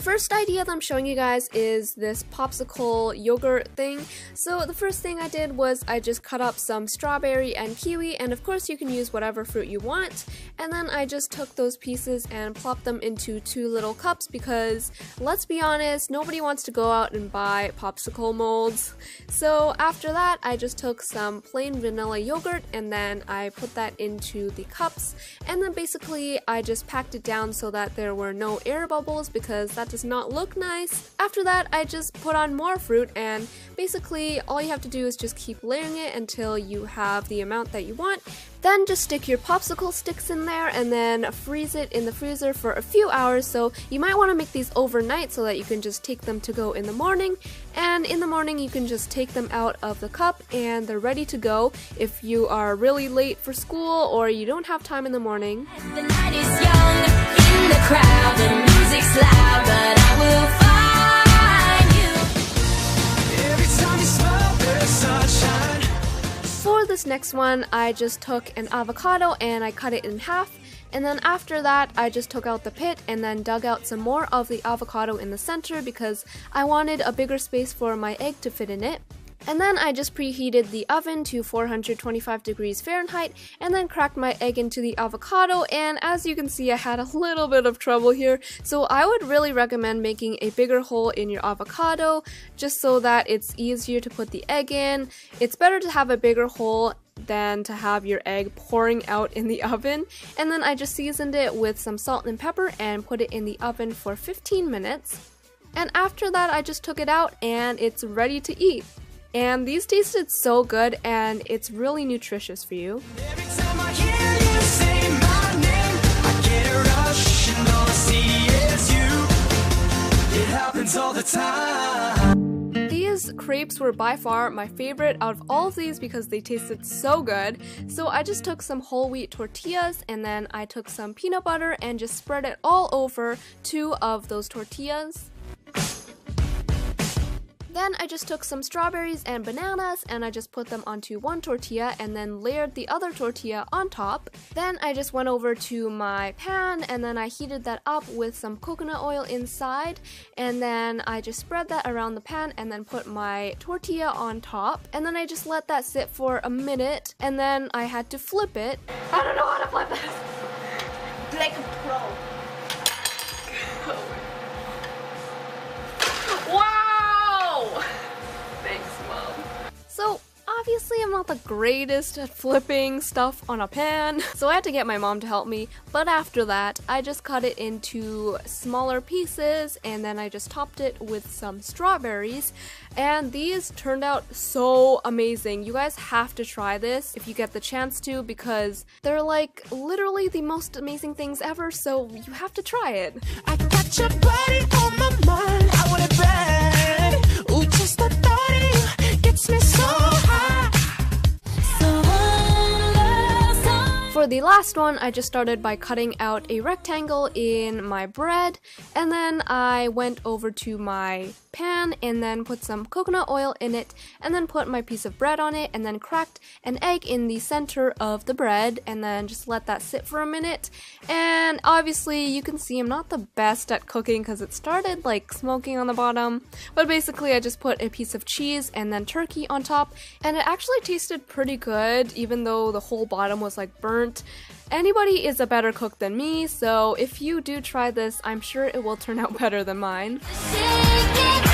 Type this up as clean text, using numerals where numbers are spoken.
first idea that I'm showing you guys is this popsicle yogurt thing. So the first thing I did was I just cut up some strawberry and kiwi, and of course you can use whatever fruit you want, and then I just took those pieces and plopped them into 2 little cups because, let's be honest, nobody wants to go out and buy popsicle molds. So after that, I just took some plain vanilla yogurt and then I put that into the cups, and then basically I just packed it down so that there were no air bubbles because that does not look nice. After that, I just put on more fruit, and basically all you have to do is just keep layering it until you have the amount that you want. Then just stick your popsicle sticks in there and then freeze it in the freezer for a few hours. So you might want to make these overnight so that you can just take them to go in the morning, and in the morning you can just take them out of the cup and they're ready to go if you are really late for school or you don't have time in the morning. The night is young, in the crowd, the music's loud, but I will find you. Every time you smile, there's sunshine. For this next one, I just took an avocado and I cut it in half, and then after that I just took out the pit and then dug out some more of the avocado in the center because I wanted a bigger space for my egg to fit in it. And then I just preheated the oven to 425 degrees Fahrenheit and then cracked my egg into the avocado, and as you can see I had a little bit of trouble here, so I would really recommend making a bigger hole in your avocado just so that it's easier to put the egg in. It's better to have a bigger hole than to have your egg pouring out in the oven. And then I just seasoned it with some salt and pepper and put it in the oven for 15 minutes. And after that I just took it out and it's ready to eat. And these tasted so good and it's really nutritious for you. Every time I hear you say my name, I get a rush and all I see is you. It happens all the time. These crepes were by far my favorite out of all of these because they tasted so good. So I just took some whole wheat tortillas and then I took some peanut butter and just spread it all over 2 of those tortillas. Then I just took some strawberries and bananas and I just put them onto 1 tortilla and then layered the other tortilla on top. Then I just went over to my pan and then I heated that up with some coconut oil inside, and then I just spread that around the pan and then put my tortilla on top, and then I just let that sit for a minute and then I had to flip it. I don't know how to flip this. Like a pro. So obviously I'm not the greatest at flipping stuff on a pan, so I had to get my mom to help me, but after that I just cut it into smaller pieces and then I just topped it with some strawberries, and these turned out so amazing. You guys have to try this if you get the chance to because they're like literally the most amazing things ever, so you have to try it. I got your body on my mind, I want it bad. Ooh, just the thought of you gets me so high. For the last one, I just started by cutting out a rectangle in my bread, and then I went over to my pan and then put some coconut oil in it and then put my piece of bread on it and then cracked an egg in the center of the bread and then just let that sit for a minute. And obviously you can see I'm not the best at cooking because it started like smoking on the bottom, but basically I just put a piece of cheese and then turkey on top, and it actually tasted pretty good even though the whole bottom was like burnt. Anybody is a better cook than me, so if you do try this, I'm sure it will turn out better than mine. Shake it.